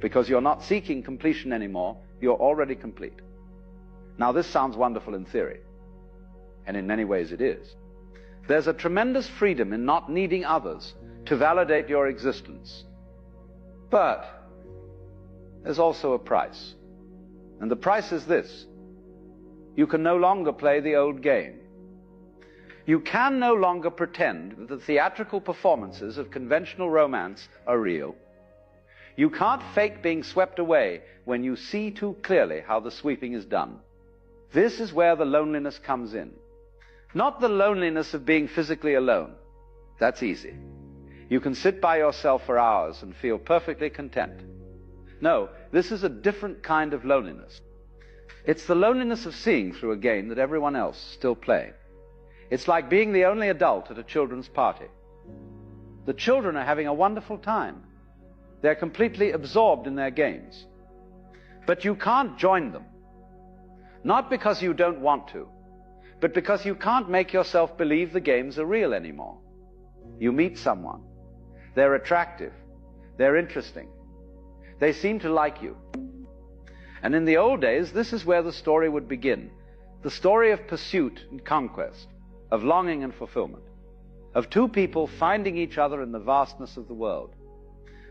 Because you're not seeking completion anymore, you're already complete. Now this sounds wonderful in theory, and in many ways it is. There's a tremendous freedom in not needing others to validate your existence. But there's also a price. And the price is this: you can no longer play the old game. You can no longer pretend that the theatrical performances of conventional romance are real. You can't fake being swept away when you see too clearly how the sweeping is done. This is where the loneliness comes in. Not the loneliness of being physically alone. That's easy. You can sit by yourself for hours and feel perfectly content. No, this is a different kind of loneliness. It's the loneliness of seeing through a game that everyone else is still playing. It's like being the only adult at a children's party. The children are having a wonderful time. They're completely absorbed in their games. But you can't join them. Not because you don't want to, but because you can't make yourself believe the games are real anymore. You meet someone. They're attractive. They're interesting. They seem to like you. And in the old days, this is where the story would begin. The story of pursuit and conquest, of longing and fulfillment, of two people finding each other in the vastness of the world.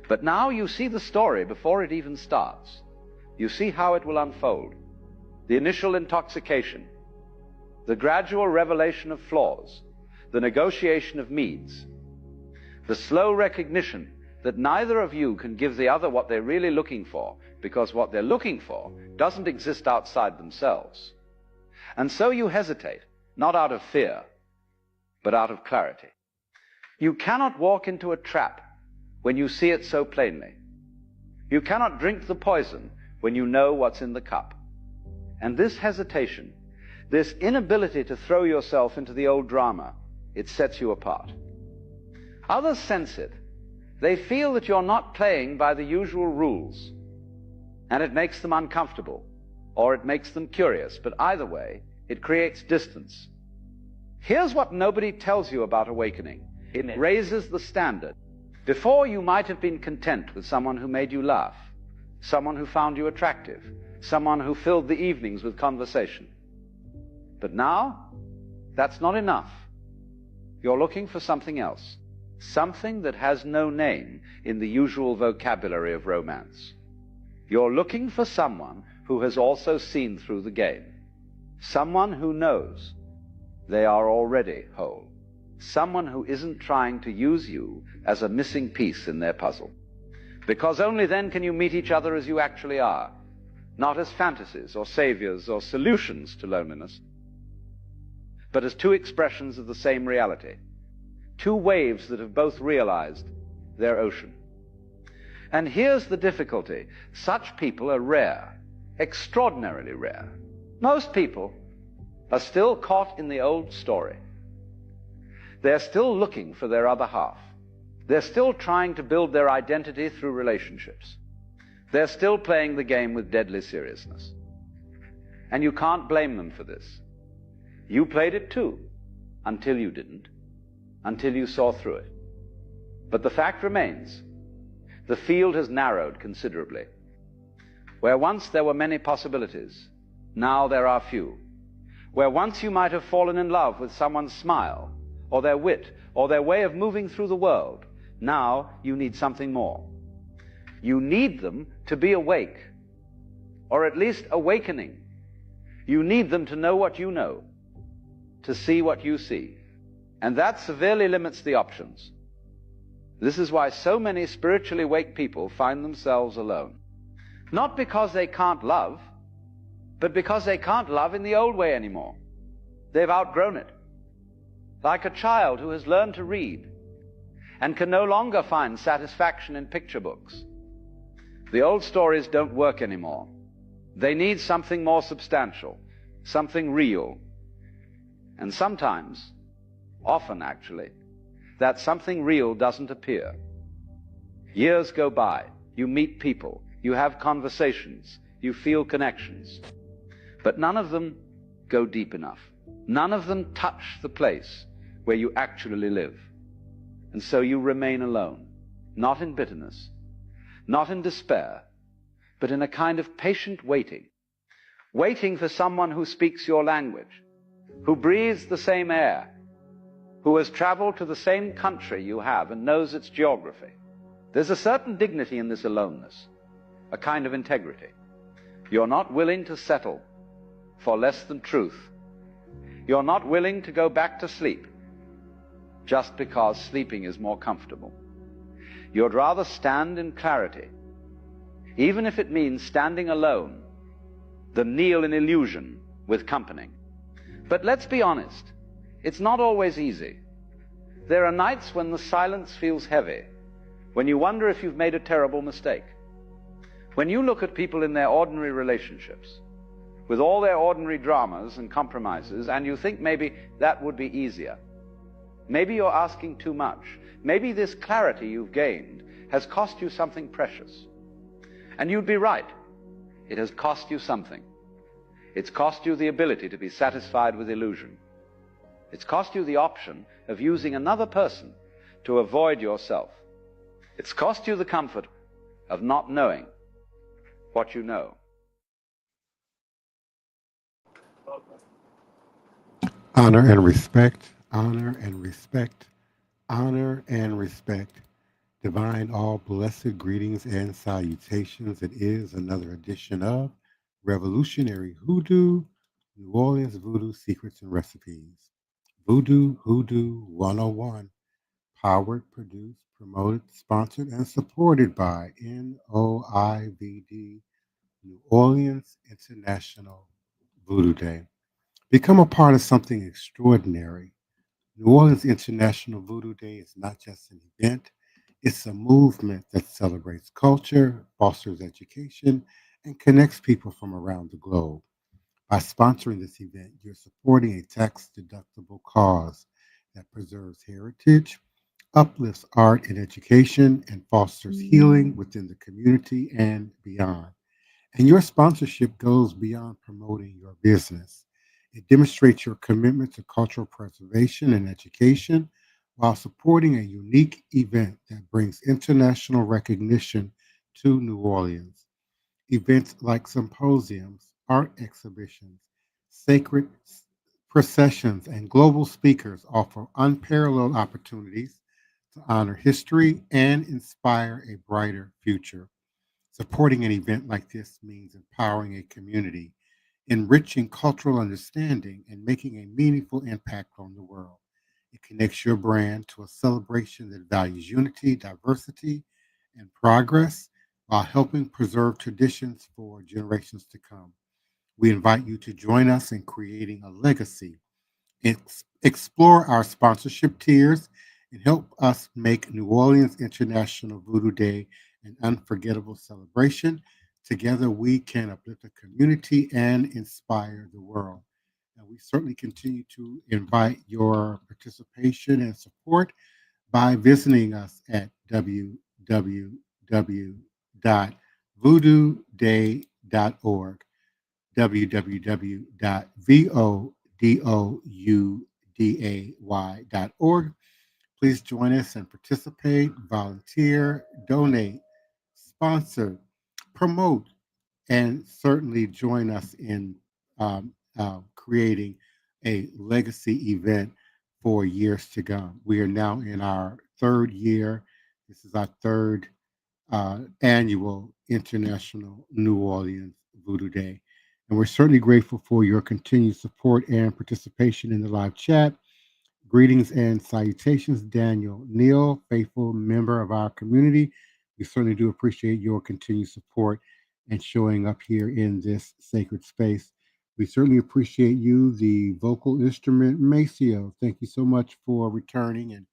But now you see the story before it even starts. You see how it will unfold. The initial intoxication, the gradual revelation of flaws, the negotiation of needs, the slow recognition that neither of you can give the other what they're really looking for, because what they're looking for doesn't exist outside themselves. And so you hesitate, not out of fear, but out of clarity. You cannot walk into a trap when you see it so plainly. You cannot drink the poison when you know what's in the cup. And this hesitation, this inability to throw yourself into the old drama, it sets you apart. Others sense it. They feel that you're not playing by the usual rules, and it makes them uncomfortable, or it makes them curious, but either way, it creates distance. Here's what nobody tells you about awakening. It raises the standard. Before, you might have been content with someone who made you laugh, someone who found you attractive, someone who filled the evenings with conversation. But now, that's not enough. You're looking for something else. Something that has no name in the usual vocabulary of romance. You're looking for someone who has also seen through the game. Someone who knows they are already whole. Someone who isn't trying to use you as a missing piece in their puzzle. Because only then can you meet each other as you actually are, not as fantasies or saviors or solutions to loneliness, but as two expressions of the same reality. Two waves that have both realized their ocean. And here's the difficulty. Such people are rare, extraordinarily rare. Most people are still caught in the old story. They're still looking for their other half. They're still trying to build their identity through relationships. They're still playing the game with deadly seriousness. And you can't blame them for this. You played it too, until you didn't. Until you saw through it. But the fact remains, the field has narrowed considerably. Where once there were many possibilities, now there are few. Where once you might have fallen in love with someone's smile, or their wit, or their way of moving through the world, now you need something more. You need them to be awake, or at least awakening. You need them to know what you know, to see what you see. And that severely limits the options. This is why so many spiritually awake people find themselves alone. Not because they can't love, but because they can't love in the old way anymore. They've outgrown it. Like a child who has learned to read and can no longer find satisfaction in picture books. The old stories don't work anymore. They need something more substantial, something real. And sometimes, often actually, that something real doesn't appear. Years go by, you meet people, you have conversations, you feel connections, but none of them go deep enough. None of them touch the place where you actually live. And so you remain alone, not in bitterness, not in despair, but in a kind of patient waiting, waiting for someone who speaks your language, who breathes the same air, who has traveled to the same country you have and knows its geography. There's a certain dignity in this aloneness, a kind of integrity. You're not willing to settle for less than truth. You're not willing to go back to sleep just because sleeping is more comfortable. You'd rather stand in clarity, even if it means standing alone, than kneel in illusion with company. But let's be honest, it's not always easy. There are nights when the silence feels heavy, when you wonder if you've made a terrible mistake. When you look at people in their ordinary relationships, with all their ordinary dramas and compromises, and you think maybe that would be easier. Maybe you're asking too much. Maybe this clarity you've gained has cost you something precious. And you'd be right. It has cost you something. It's cost you the ability to be satisfied with illusion. It's cost you the option of using another person to avoid yourself. It's cost you the comfort of not knowing what you know. Honor and respect, honor and respect, honor and respect. Divine all blessed greetings and salutations. It is another edition of Revolutionary Hoodoo, New Orleans Voodoo Secrets and Recipes. Voodoo Hoodoo 101, powered, produced, promoted, sponsored, and supported by NOIVD, New Orleans International Voodoo Day. Become a part of something extraordinary. New Orleans International Voodoo Day is not just an event, it's a movement that celebrates culture, fosters education, and connects people from around the globe. By sponsoring this event, you're supporting a tax-deductible cause that preserves heritage, uplifts art and education, and fosters healing within the community and beyond. And your sponsorship goes beyond promoting your business. It demonstrates your commitment to cultural preservation and education while supporting a unique event that brings international recognition to New Orleans. Events like symposiums, art exhibitions, sacred processions, and global speakers offer unparalleled opportunities to honor history and inspire a brighter future. Supporting an event like this means empowering a community, enriching cultural understanding, and making a meaningful impact on the world. It connects your brand to a celebration that values unity, diversity, and progress while helping preserve traditions for generations to come. We invite you to join us in creating a legacy. Explore our sponsorship tiers and help us make New Orleans International Voodoo Day an unforgettable celebration. Together, we can uplift the community and inspire the world. And we certainly continue to invite your participation and support by visiting us at www.voodooday.org, www.vodouday.org. Please join us and participate, volunteer, donate, sponsor, promote, and certainly join us in creating a legacy event for years to come. We are now in our third year. This is our third annual International New Orleans Voodoo Day. And we're certainly grateful for your continued support and participation in the live chat. Greetings and salutations, Daniel Neal, faithful member of our community. We certainly do appreciate your continued support and showing up here in this sacred space. We certainly appreciate you, the vocal instrument, Maceo. Thank you so much for returning and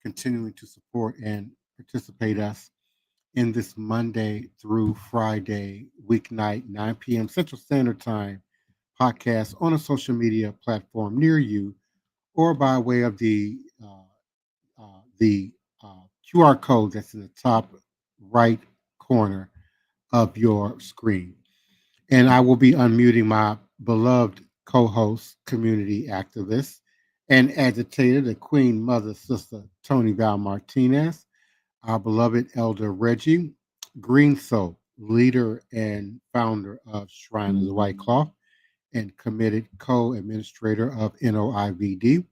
continuing to support and participate us in this Monday through Friday, weeknight, 9 p.m. Central Standard Time podcast on a social media platform near you, or by way of the QR code that's in the top right corner of your screen. And I will be unmuting my beloved co-host, community activist, and agitator, the Queen Mother Sister Toni Martinez, our beloved Elder Reggie, Green Soap, leader and founder of Shrine of the White Cloth and committed co-administrator of NOIVD,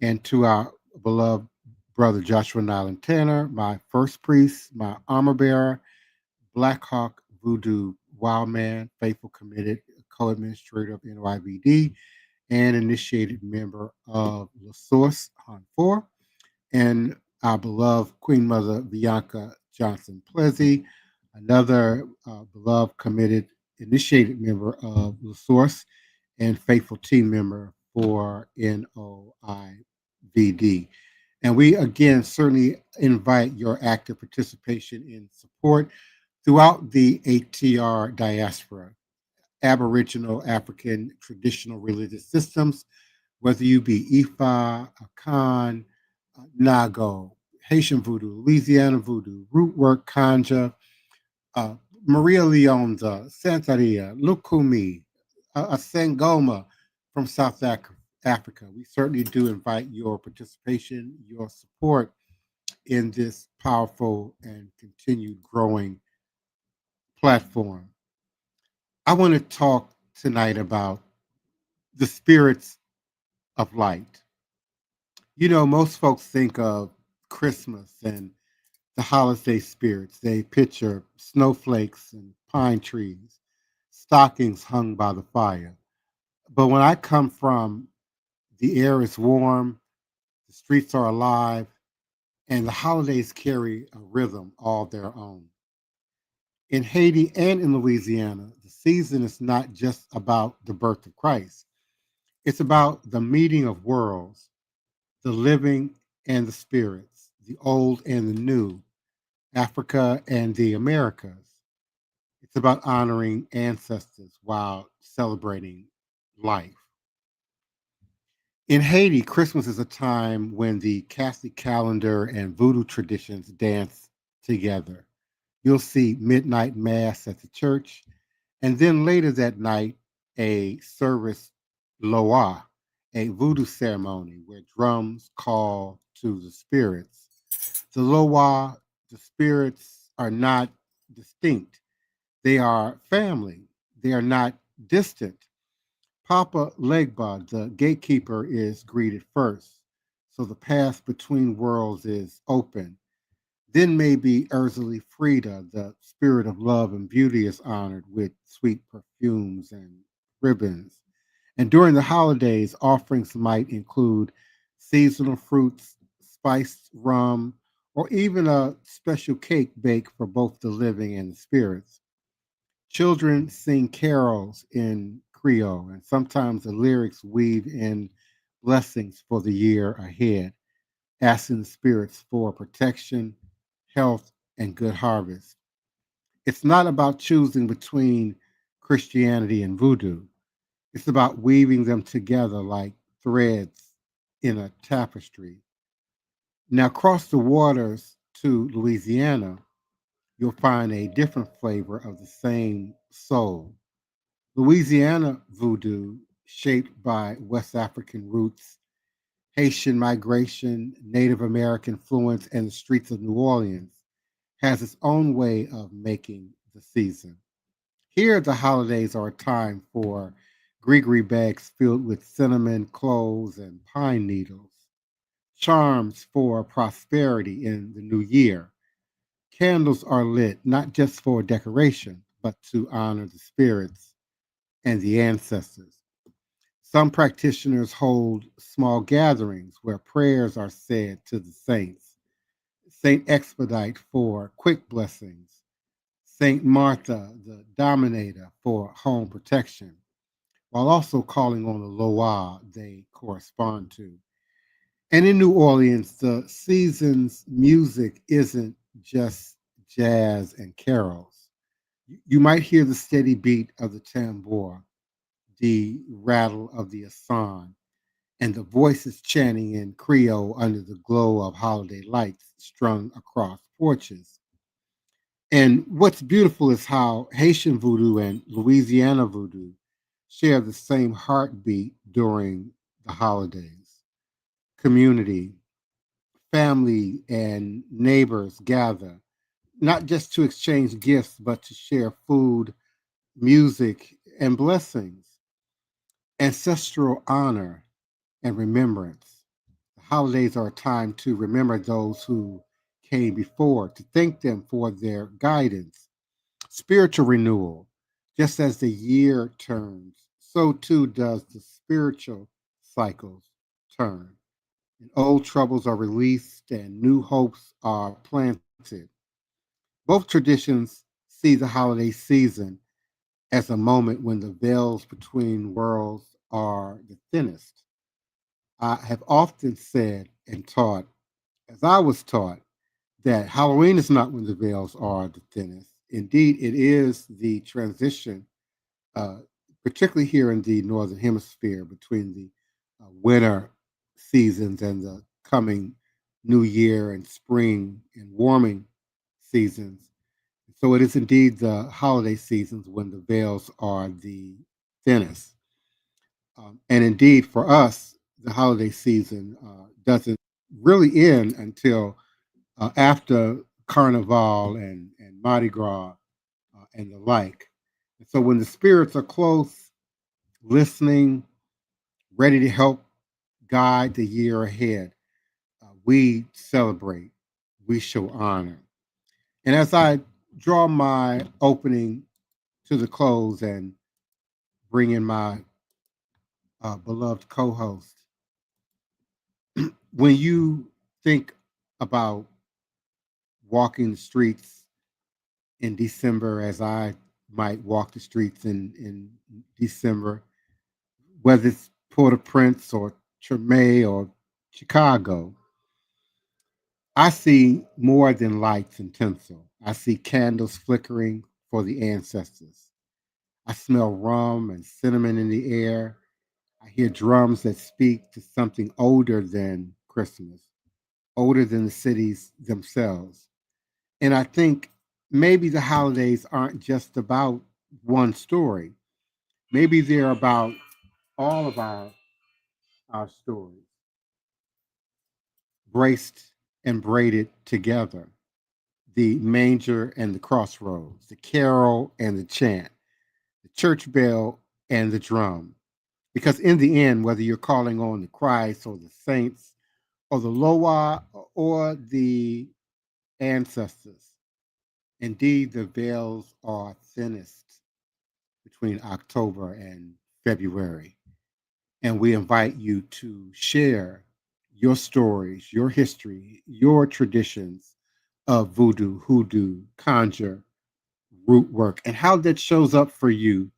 and to our beloved brother Joshua Nylan Tanner, my first priest, my armor bearer, Black Hawk Voodoo Wildman, faithful committed co-administrator of NOIVD, and initiated member of La Source on 4, and our beloved Queen Mother Bianca Johnson Plessy, another beloved committed initiated member of La Source and faithful team member for NOIVD. And we again certainly invite your active participation in support throughout the ATR diaspora, Aboriginal African traditional religious systems, whether you be Ifa, Akan, Nago, Haitian Voodoo, Louisiana Voodoo, Rootwork, Kanja, Maria Leonza, Santeria, Lukumi, Sangoma from South Africa. We certainly do invite your participation, your support in this powerful and continued growing platform. I want to talk tonight about the spirits of light. You know, most folks think of Christmas and the holiday spirits. They picture snowflakes and pine trees, stockings hung by the fire. But when I come from, the air is warm, the streets are alive, and the holidays carry a rhythm all their own. In Haiti and in Louisiana, the season is not just about the birth of Christ. It's about the meeting of worlds, the living and the spirits, the old and the new, Africa and the Americas. It's about honoring ancestors while celebrating life. In Haiti, Christmas is a time when the Catholic calendar and voodoo traditions dance together. You'll see midnight mass at the church, and then later that night, a service loa, a voodoo ceremony where drums call to the spirits. The loa, the spirits are not distinct. They are family. They are not distant. Papa Legba, the gatekeeper, is greeted first. So the path between worlds is open. Then maybe Ursula Frida, the spirit of love and beauty, is honored with sweet perfumes and ribbons. And during the holidays, offerings might include seasonal fruits, spiced rum, or even a special cake baked for both the living and the spirits. Children sing carols in Creole, and sometimes the lyrics weave in blessings for the year ahead, asking the spirits for protection, health, and good harvest. It's not about choosing between Christianity and voodoo. It's about weaving them together like threads in a tapestry. Now, across the waters to Louisiana, you'll find a different flavor of the same soul. Louisiana voodoo, shaped by West African roots, Haitian migration, Native American influence, and the streets of New Orleans, has its own way of making the season. Here, the holidays are a time for gree bags filled with cinnamon, cloves, and pine needles, charms for prosperity in the new year. Candles are lit not just for decoration, but to honor the spirits and the ancestors. Some practitioners hold small gatherings where prayers are said to the saints. Saint Expedite for quick blessings, Saint Martha, the Dominator, for home protection, while also calling on the Loa they correspond to. And in New Orleans, the season's music isn't just jazz and carols. You might hear the steady beat of the tambour, the rattle of the asan, and the voices chanting in Creole under the glow of holiday lights strung across porches. And what's beautiful is how Haitian voodoo and Louisiana voodoo share the same heartbeat during the holidays. Community, family, and neighbors gather, not just to exchange gifts, but to share food, music, and blessings, ancestral honor, and remembrance. The holidays are a time to remember those who came before, to thank them for their guidance. Spiritual renewal. Just as the year turns, so too does the spiritual cycles turn. And old troubles are released and new hopes are planted. Both traditions see the holiday season as a moment when the veils between worlds are the thinnest. I have often said and taught, as I was taught, that Halloween is not when the veils are the thinnest. Indeed, it is the transition, uh, particularly here in the Northern Hemisphere, between the winter seasons and the coming new year and spring and warming seasons. So it is indeed the holiday seasons when the veils are the thinnest. And indeed, for us, the holiday season doesn't really end until after Carnival and Mardi Gras and the like. And so when the spirits are close, listening, ready to help guide the year ahead, we celebrate, we show honor. And as I draw my opening to the close and bring in my beloved co host, when you think about walking the streets in December, as I might walk the streets in December, whether it's Port-au-Prince or Tremay or Chicago, I see more than lights and tinsel. I see candles flickering for the ancestors. I smell rum and cinnamon in the air. I hear drums that speak to something older than Christmas, older than the cities themselves. And I think maybe the holidays aren't just about one story. Maybe they're about all of our stories, braced and braided together. The manger and the crossroads, the carol and the chant, the church bell and the drum. Because in the end, whether you're calling on the Christ or the saints or the Loa or the ancestors, indeed the veils are thinnest between October and February. And we invite you to share your stories, your history, your traditions of voodoo, hoodoo, conjure, root work, and how that shows up for you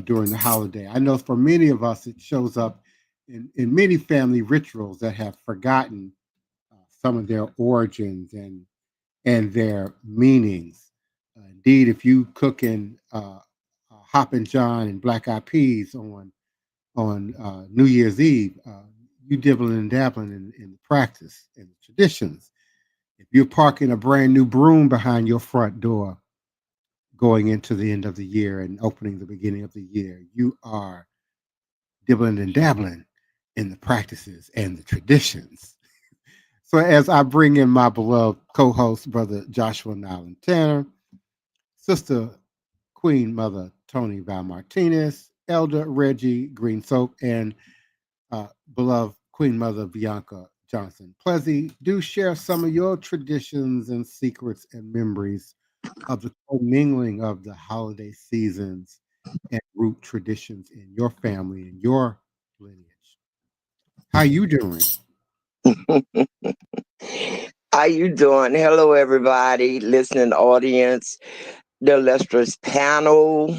during the holiday. I know for many of us, it shows up in many family rituals that have forgotten some of their origins and their meanings. Indeed, if you cook in Hoppin' John and Black Eyed Peas on New Year's Eve, you dibbling and dabbling in the practice and the traditions. If you're parking a brand new broom behind your front door, going into the end of the year and opening the beginning of the year, you are dibbling and dabbling in the practices and the traditions. So as I bring in my beloved co-host, Brother Joshua Nylan Tanner, Sister Queen Mother Toni Val Martinez, Elder Reggie Green Soap, and beloved Queen Mother Bianca Johnson Plessy, do share some of your traditions and secrets and memories of the commingling of the holiday seasons and root traditions in your family and your lineage. How you doing? How you doing? Hello, everybody, listening audience, the illustrious panel.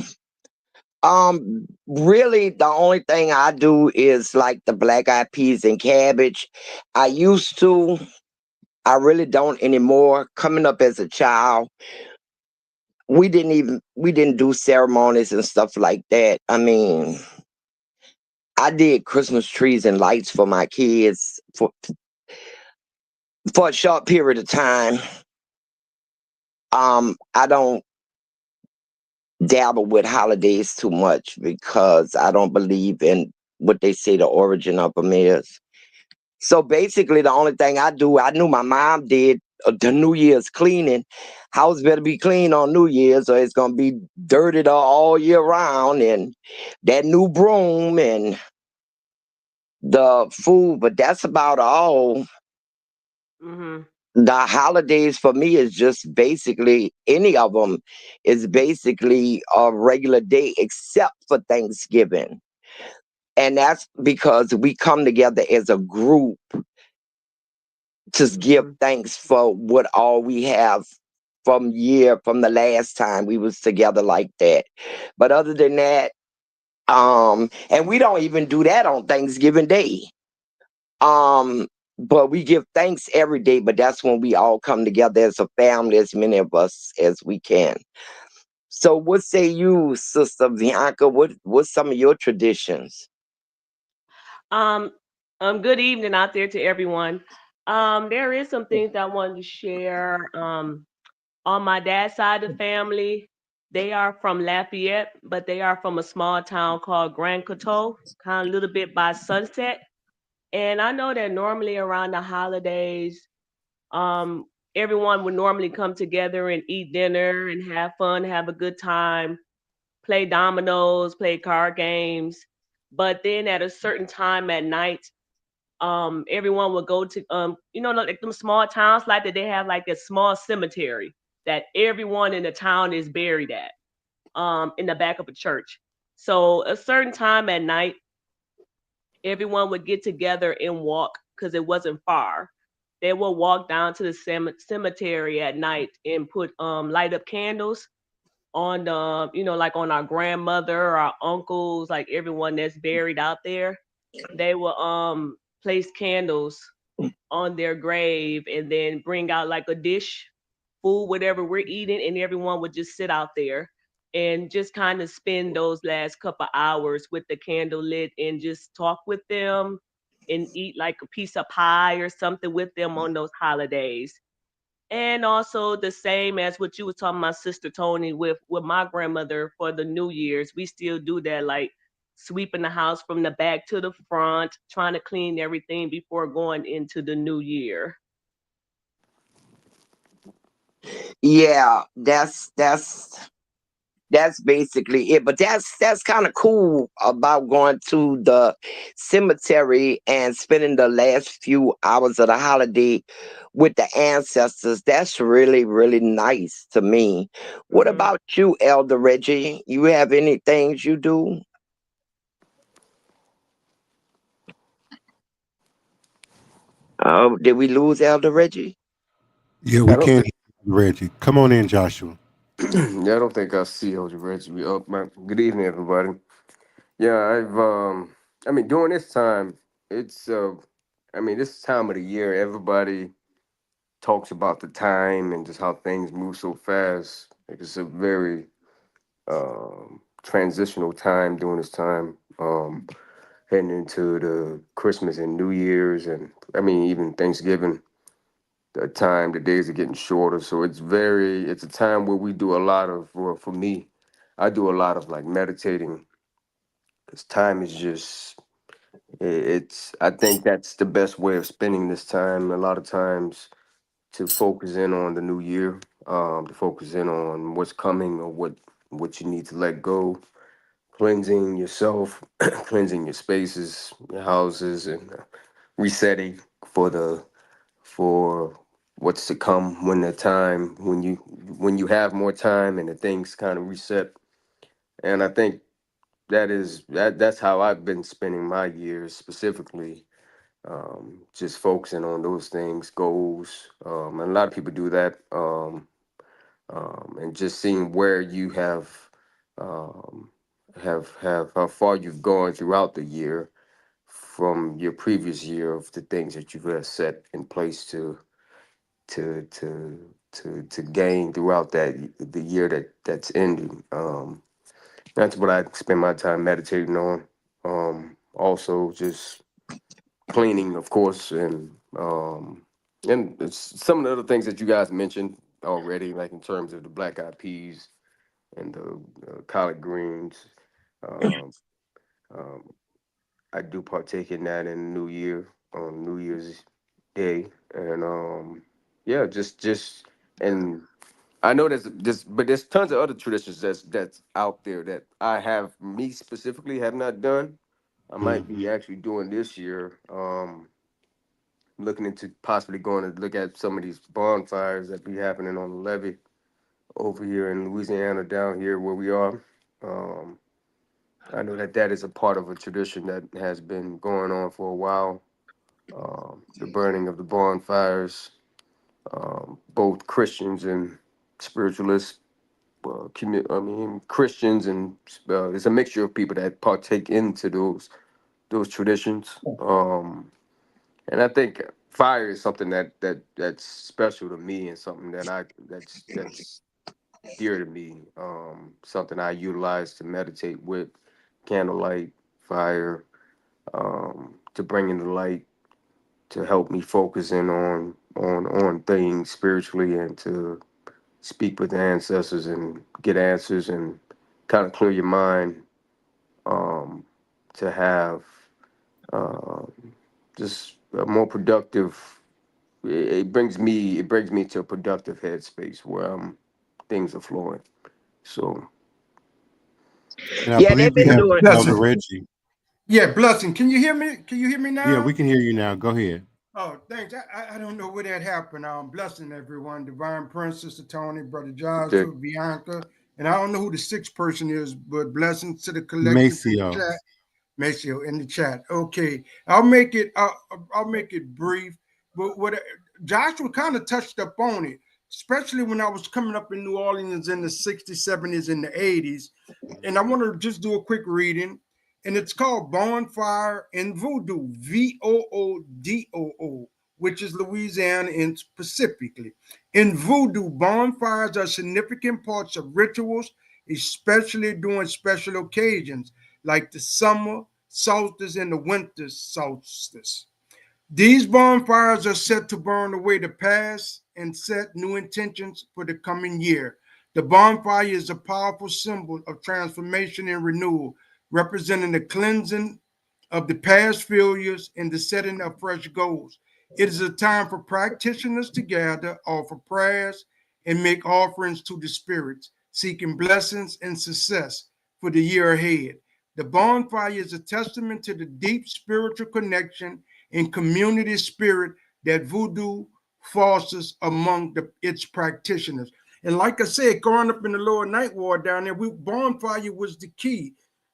Really, the only thing I do is like the black eyed peas and cabbage. I used to. I really don't anymore. Coming up as a child, we didn't do ceremonies and stuff like that. I mean, I did Christmas trees and lights for my kids for a short period of time. I don't dabble with holidays too much because I don't believe in what they say the origin of them is. So basically, the only thing I do, I knew my mom did the New Year's cleaning. House better be clean on New Year's, or it's gonna be dirtied all year round. And that new broom and the food, but that's about all. Mm-hmm. The holidays for me is just basically any of them is basically a regular day except for Thanksgiving. And that's because we come together as a group to give Mm-hmm. thanks for what all we have from the last time we was together like that. But other than that, and we don't even do that on Thanksgiving Day. Um, but we give thanks every day, but that's when we all come together as a family, as many of us as we can. So what say you, Sister Bianca? What's some of your traditions? Um, Good evening out there to everyone. There is some things I wanted to share. On my dad's side of the family, they are from Lafayette, but they are from a small town called Grand Coteau, kind of a little bit by Sunset. And I know that normally around the holidays, um, everyone would normally come together and eat dinner and have fun, have a good time, play dominoes, play card games. But then at a certain time at night, everyone would go to like them small towns like that, they have like a small cemetery that everyone in the town is buried at, in the back of a church. So a certain time at night, everyone would get together and walk because it wasn't far. They would walk down to the cemetery at night and put light up candles on the like on our grandmother, our uncles, like everyone that's buried out there. They will place candles on their grave and then bring out like a dish, food, whatever we're eating, and everyone would just sit out there and just kind of spend those last couple hours with the candle lit and just talk with them and eat like a piece of pie or something with them on those holidays. And also the same as what you were talking about, Sister Toni, with my grandmother for the New Year's, we still do that, like sweeping the house from the back to the front, trying to clean everything before going into the new year. Yeah, that's basically it. But that's kind of cool about going to the cemetery and spending the last few hours of the holiday with the ancestors. That's really, really nice to me. What Hmm. about you, Elder Reggie? You have any things you do? Oh, did we lose Elder Reggie? Yeah, I we don't can't think. hear you, Reggie. Come on in, Joshua. Yeah, I don't think I see Elder Reggie. Man, good evening, everybody. Yeah, I mean, during this time, it's. I mean, this time of the year, everybody talks about the time and just how things move so fast. Like, it's a very transitional time during this time. Heading into the Christmas and New Year's, and I mean, even Thanksgiving. The days are getting shorter, so it's a time where we do a lot of, well, for me, I do a lot of like meditating, because time is just, it's, I think that's the best way of spending this time. A lot of times to focus in on the new year, to focus in on what's coming, or what you need to let go, cleansing yourself, cleansing your spaces, your houses, and resetting for the for what's to come, when the time when you have more time and the things kind of reset. And I think that's how I've been spending my years specifically, just focusing on those things, goals, and a lot of people do that, and just seeing where you um, have how far you've gone throughout the year from your previous year, of the things that you've set in place to to to gain throughout the year that's ending. That's what I spend my time meditating on. Also, just cleaning, of course, and it's some of the other things that you guys mentioned already, like in terms of the black eyed peas and the collard greens. Um, um, I do partake in that in New Year, on New Year's Day, and yeah, just and I know but there's tons of other traditions that's out there that me specifically have not done. I might be actually doing this year. Looking into possibly going to look at some of these bonfires that be happening on the levee over here in Louisiana, down here where we are. Um, I know that is a part of a tradition that has been going on for a while. The burning of the bonfires, both Christians and spiritualists, I mean Christians and it's a mixture of people that partake into those traditions. And I think fire is something that's special to me and something that's dear to me. Something I utilize to meditate with, candlelight, fire, to bring in the light, to help me focus in on things spiritually, and to speak with the ancestors and get answers and kind of clear your mind, to have um, just a more productive. It brings me to a productive headspace where things are flowing. So And I Yeah, they've believe we been have doing. Elder Blessing. Reggie. Yeah, blessing. Can you hear me? Can you hear me Yeah, now? we can hear you now. Go ahead. Oh, thanks. I don't know where that happened. Blessing everyone. Divine Prince, Sister Toni, Brother Joshua, the Bianca. And I don't know who the sixth person is, but blessings to the collective in the Maceo. chat. Maceo in the chat. Okay. I'll make it brief. But what Joshua kind of touched up on it, especially when I was coming up in New Orleans in the 60s, 70s, and the 80s. And I want to just do a quick reading. And it's called Bonfire in Voodoo, Voodoo, which is Louisiana and specifically. In Voodoo, bonfires are significant parts of rituals, especially during special occasions like the summer solstice and the winter solstice. These bonfires are set to burn away the past and set new intentions for the coming year. The bonfire is a powerful symbol of transformation and renewal, representing the cleansing of the past failures and the setting of fresh goals. It is a time for practitioners to gather, offer prayers, and make offerings to the spirits, seeking blessings and success for the year ahead. The bonfire is a testament to the deep spiritual connection and community spirit that voodoo fosters among its practitioners. And like I said, growing up in the lower ninth ward down there, bonfire was the key.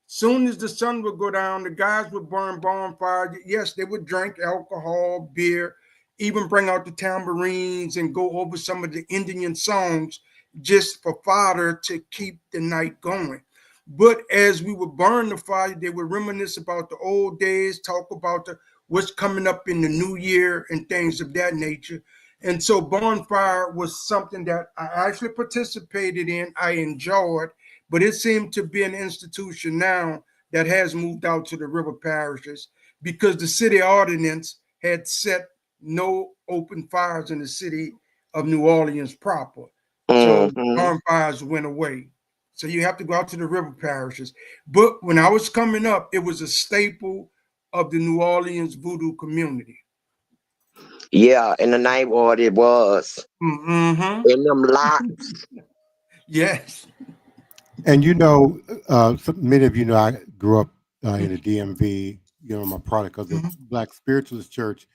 Soon as the sun would go down, the guys would burn bonfire. Yes, they would drink alcohol, beer, even bring out the tambourines and go over some of the Indian songs just for fodder to keep the night going. But as we would burn the fire, they would reminisce about the old days, talk about what's coming up in the new year and things of that nature. And so bonfire was something that I actually participated in. I enjoyed, but it seemed to be an institution now that has moved out to the river parishes because the city ordinance had set no open fires in the city of New Orleans proper. So Mm-hmm. bonfires went away. So you have to go out to the river parishes. But when I was coming up, it was a staple of the New Orleans voodoo community. Yeah, in the night ward it was. Mm-hmm. In them lots. Yes. And many of you know I grew up in the DMV. I'm a product of the Black Spiritualist Church.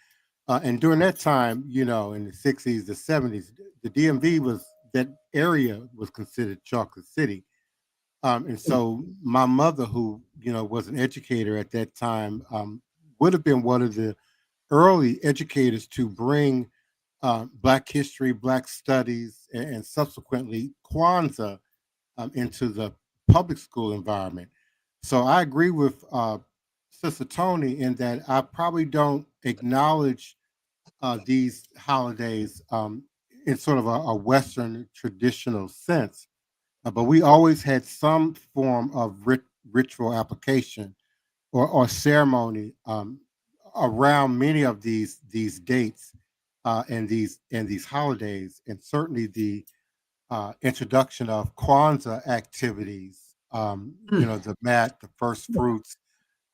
And during that time, in the 60s, the 70s, the DMV that area was considered Chocolate City. And so my mother, who, was an educator at that time, would have been one of the early educators to bring Black history, Black studies, and subsequently Kwanzaa into the public school environment. So I agree with Sister Toni in that I probably don't acknowledge these holidays in sort of a Western traditional sense. But we always had some form of ritual application or ceremony around many of these dates and these holidays, and certainly the introduction of Kwanzaa activities. The mat, the first fruits,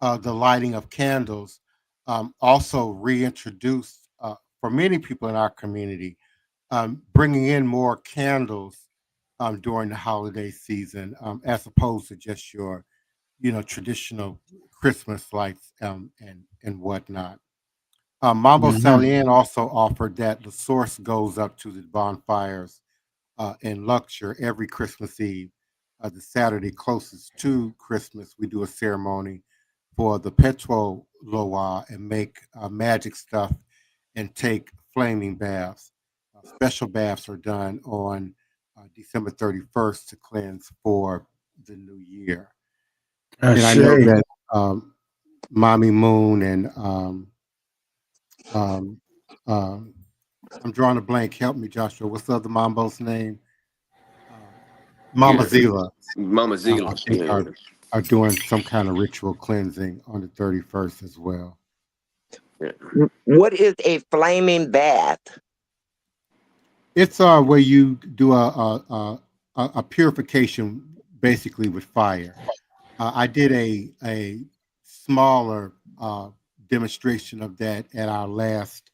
the lighting of candles, also reintroduced for many people in our community bringing in more candles during the holiday season, as opposed to just your, traditional Christmas lights and whatnot. Mambo Salien also offered that the source goes up to the bonfires in Luxor every Christmas Eve. The Saturday closest to Christmas, we do a ceremony for the Petro Loa and make magic stuff and take flaming baths. Special baths are done on December 31st to cleanse for the new year. And I know that Mommy Moon and I'm drawing a blank. Help me, Joshua. What's the other Mambo's name? Mama Zila. Mama I Zila. think are doing some kind of ritual cleansing on the 31st as well. Yeah. What is a flaming bath? It's where you do a purification basically with fire. I did a smaller demonstration of that at our last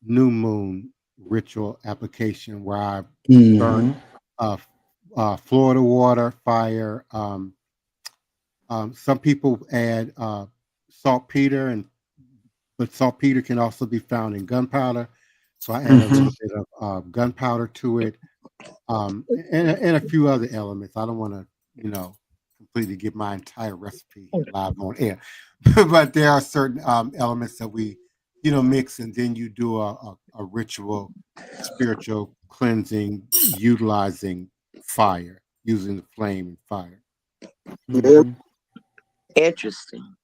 new moon ritual application where I burned Florida water, fire. Some people add saltpeter, but saltpeter can also be found in gunpowder. So I add a little bit of gunpowder to it, and a few other elements. I don't want to, completely give my entire recipe here live on air, but there are certain elements that we, mix, and then you do a ritual, spiritual cleansing, utilizing fire, using the flame and fire. Interesting.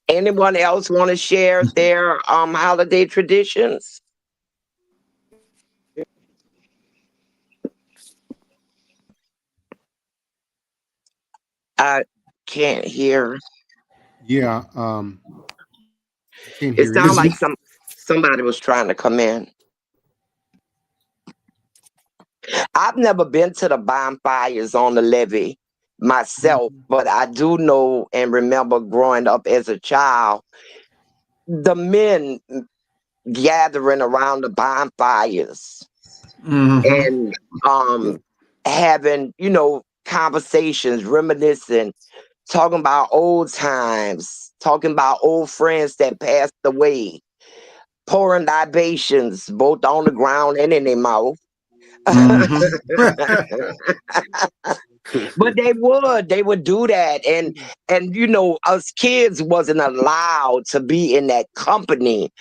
Anyone else want to share their holiday traditions? I can't hear. Yeah, can't It hear sounds you. like somebody was trying to come in. I've never been to the bonfires on the levee myself, but I do know and remember growing up as a child, the men gathering around the bonfires and having, conversations, reminiscing, talking about old times, talking about old friends that passed away, pouring libations both on the ground and in their mouth. But they would do that, and us kids wasn't allowed to be in that company.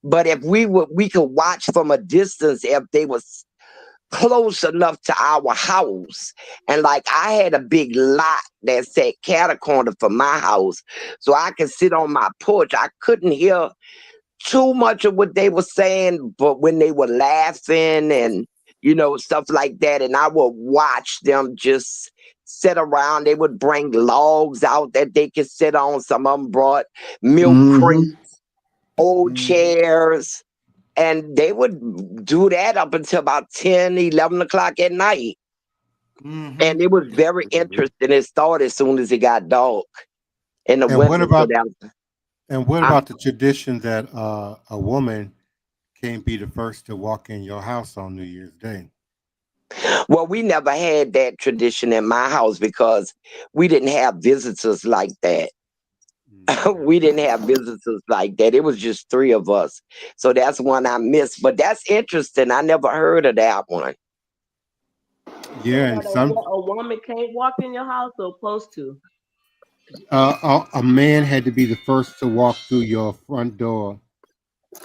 But if we could watch from a distance if they was close enough to our house. And like I had a big lot that said cattle corner for my house, so I could sit on my porch. I couldn't hear too much of what they were saying, but when they were laughing and stuff like that, and I would watch them just sit around. They would bring logs out that they could sit on. Some of them brought milk crates, old chairs, and they would do that up until about 10, 11 o'clock at night. And it was very interesting. It started as soon as it got dark in the winter. What about the tradition that a woman can't be the first to walk in your house on New Year's Day? Well, we never had that tradition in my house because we didn't have visitors like that. We didn't have visitors like that. It was just 3 of us. So that's one I missed. But that's interesting. I never heard of that one. Yeah, and a woman can't walk in your house or close to. A man had to be the first to walk through your front door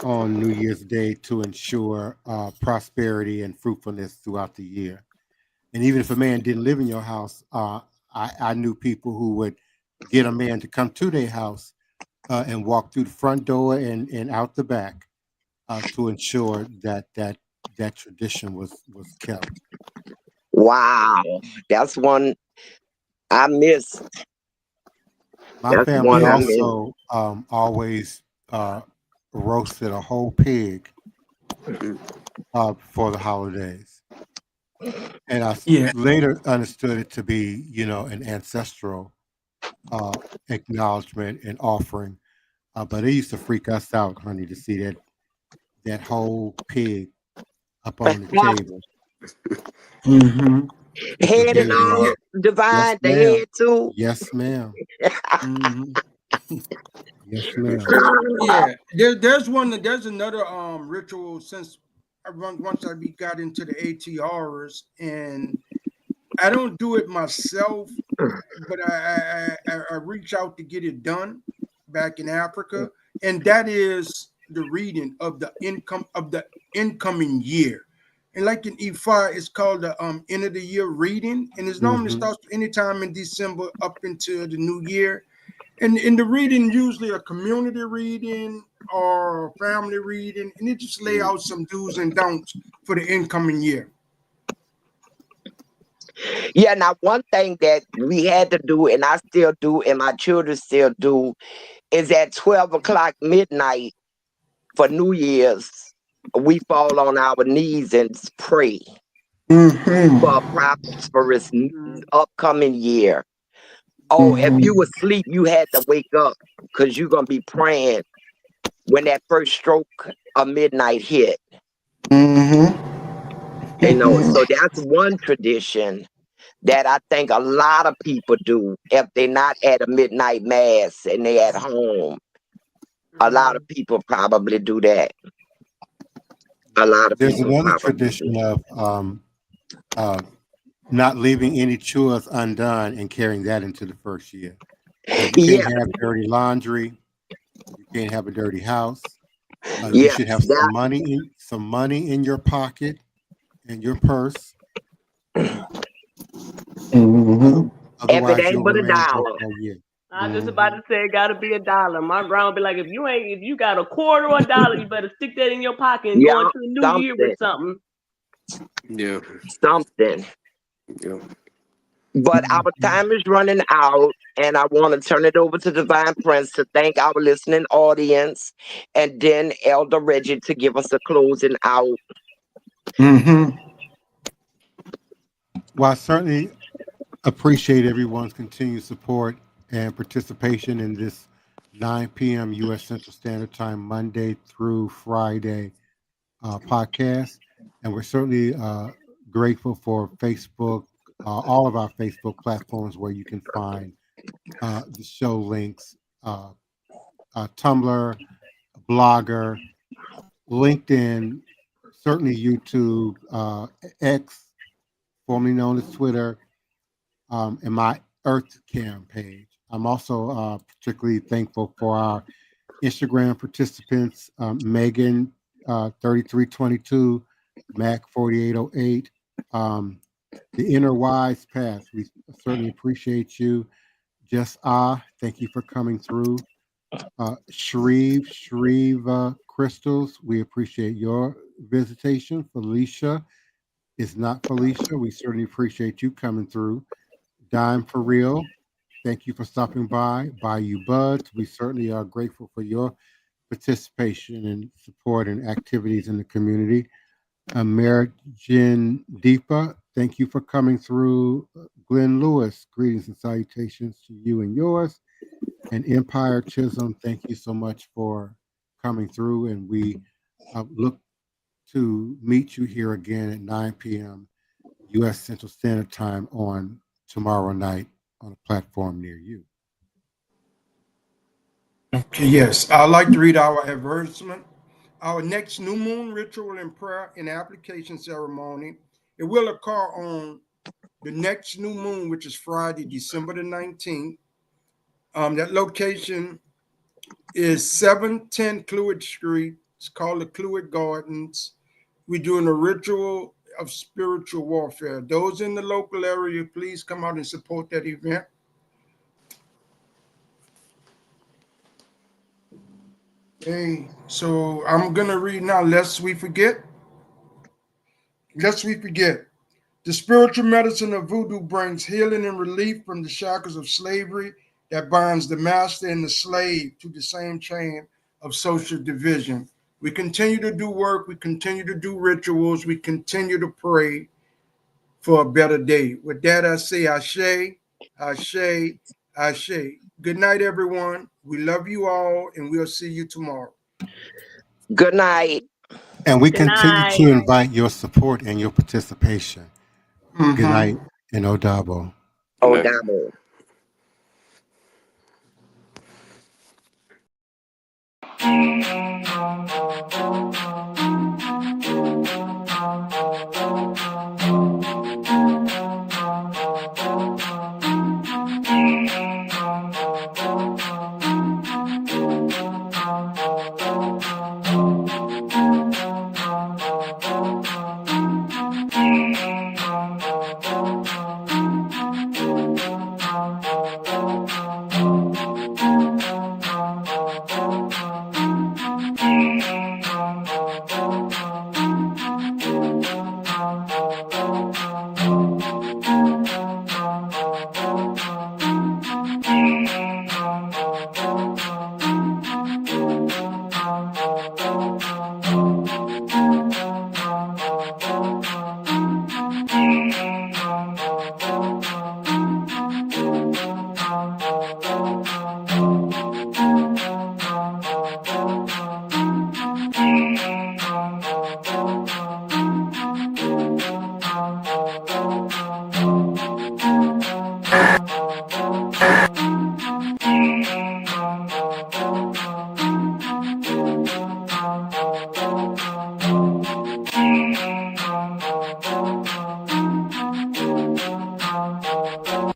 on New Year's Day to ensure prosperity and fruitfulness throughout the year. And even if a man didn't live in your house, I knew people who would get a man to come to their house and walk through the front door and out the back to ensure that tradition was kept. Wow, that's one I missed. My family also always roasted a whole pig for the holidays. And I later understood it to be, an ancestral acknowledgement and offering. But it used to freak us out, honey, to see that whole pig up on the table. Mm-hmm. Head and Yeah. all, divine, Yes, the ma'am. head too. Yes, ma'am. Mm-hmm. Yes, ma'am. Yeah, there's another ritual since once we got into the ATRs, and I don't do it myself, but I reach out to get it done back in Africa, and that is the reading of the incoming year. And like in Ifa, it's called the end of the year reading, and it normally starts anytime in December up until the new year. And in the reading, usually a community reading or family reading, and it just lay out some do's and don'ts for the incoming year. Yeah, now one thing that we had to do, and I still do, and my children still do, is at 12 o'clock midnight for New Year's, we fall on our knees and pray for a prosperous upcoming year. Oh, if you were asleep, you had to wake up because you're going to be praying when that first stroke of midnight hit. You know, so that's one tradition that I think a lot of people do if they're not at a midnight mass and they're at home. A lot of people probably do that. A lot of There's people another probably tradition do. of not leaving any chores undone and carrying that into the first year. So you Yeah, can't have dirty laundry. You can't have a dirty house. You yeah. should have That, some money in your pocket and your purse. if it Otherwise, ain't you'll but a remain broke dollar. all year. I was just about to say it gotta be $1. My grandma be like, if you got a quarter or $1, you better stick that in your pocket and go Yeah, into the new year with something. Yeah. something. Yeah. But our time is running out, and I want to turn it over to Divine Prince to thank our listening audience, and then Elder Reggie to give us a closing out. Well, I certainly appreciate everyone's continued support and participation in this 9 p.m. U.S. Central Standard Time, Monday through Friday podcast. And we're certainly grateful for Facebook, all of our Facebook platforms where you can find the show links, Tumblr, Blogger, LinkedIn, certainly YouTube, X, formerly known as Twitter, and my EarthCam page. I'm also particularly thankful for our Instagram participants, Megan 3322, Mac 4808, the Inner Wise Path. We certainly appreciate you. Just thank you for coming through. Shreve Crystals, we appreciate your visitation. Felicia is not Felicia. We certainly appreciate you coming through. Dime for Real, thank you for stopping by. You Buds, we certainly are grateful for your participation and support and activities in the community. American Deepa, thank you for coming through. Glenn Lewis, greetings and salutations to you and yours. And Empire Chisholm, thank you so much for coming through. And we look to meet you here again at 9 p.m. U.S. Central Standard Time on tomorrow night on a platform near you. Okay, yes, I'd like to read our advertisement. Our next new moon ritual and prayer and application ceremony, it will occur on the next new moon, which is Friday, December the 19th. That location is 710 Cluid Street. It's called the Cluid Gardens. We're doing a ritual of spiritual warfare. Those in the local area, please come out and support that event. Okay, so I'm going to read now, lest we forget. The spiritual medicine of voodoo brings healing and relief from the shackles of slavery that binds the master and the slave to the same chain of social division. We continue to do work. We continue to do rituals. We continue to pray for a better day. With that, I say Ashe, Ashe, Ashe. Good night, everyone. We love you all, and we'll see you tomorrow. Good night. And we Good continue night. to invite your support and your participation. Good Mhm. night and Odabo. Oh, Good night. double.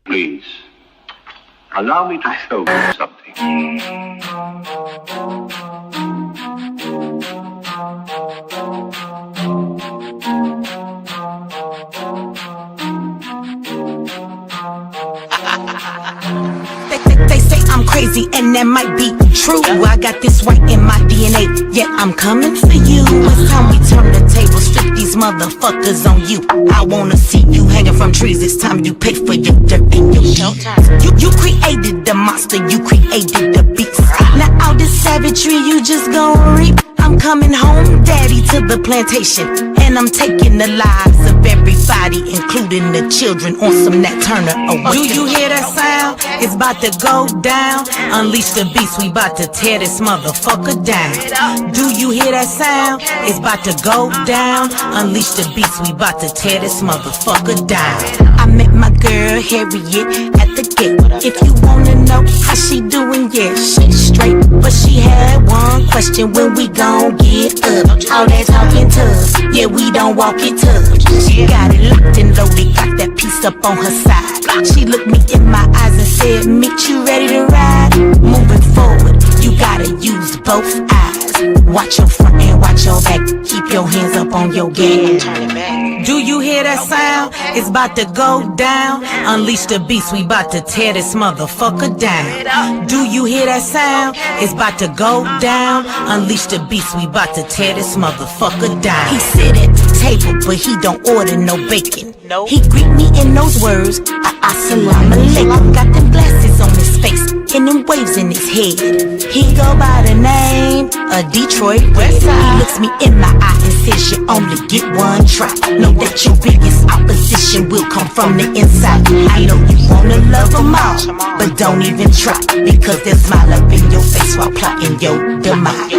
Please, allow me to show you something. They say I'm crazy and that might be true. I got this right in my DNA, yet I'm coming for you. It's time we turn the tables, flip these motherfuckers on you. I wanna see you hanging from trees. It's time you pay for your dirt and your showtime. You created the monster, you created the beast. Now all this savagery you just gon' reap. I'm coming home, daddy, to the plantation, and I'm taking the lives of everybody, including the children, on some Nat Turner away. Do you hear that sound? It's about to go down. Unleash the beast, we about to tear this motherfucker down. Do you hear that sound? It's about to go down. Unleash the beast, we about to tear this motherfucker down. I met my girl Harriet at the gate. If you wanna know how she doing, yeah, she's straight. But she had one question: when we gon' get up? All that talking tough, yeah, we don't walk it tough. She got it locked and loaded, got that piece up on her side. She looked me in my eyes and said, "Meet you ready to ride?" Moving forward, you gotta use both eyes. Watch your front and watch your back. Keep your hands up on your gas. Do you hear that sound? It's about to go down. Unleash the beast, we about to tear this motherfucker down. Do you hear that sound? It's about to go down. Unleash the beast, we about to tear this motherfucker down. He sit at the table, but he don't order no bacon. He greet me in those words, assalamu alaikum. Got them glasses on his face and them waves in his head. He go by the name of Detroit Red. He looks me in my eye and says, "You only get one try. Know that your biggest opposition will come from the inside. I know you wanna love them all, but don't even try, because they'll smile up in your face while plotting your demise."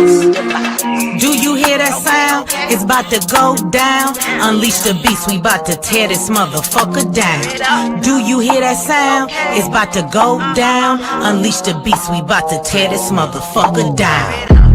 Do you hear that sound? It's about to go down. Unleash the beast, we about to tear this motherfucker down. Do you hear that sound? It's about to go down. Unleash the beast, we about to tear this motherfucker down.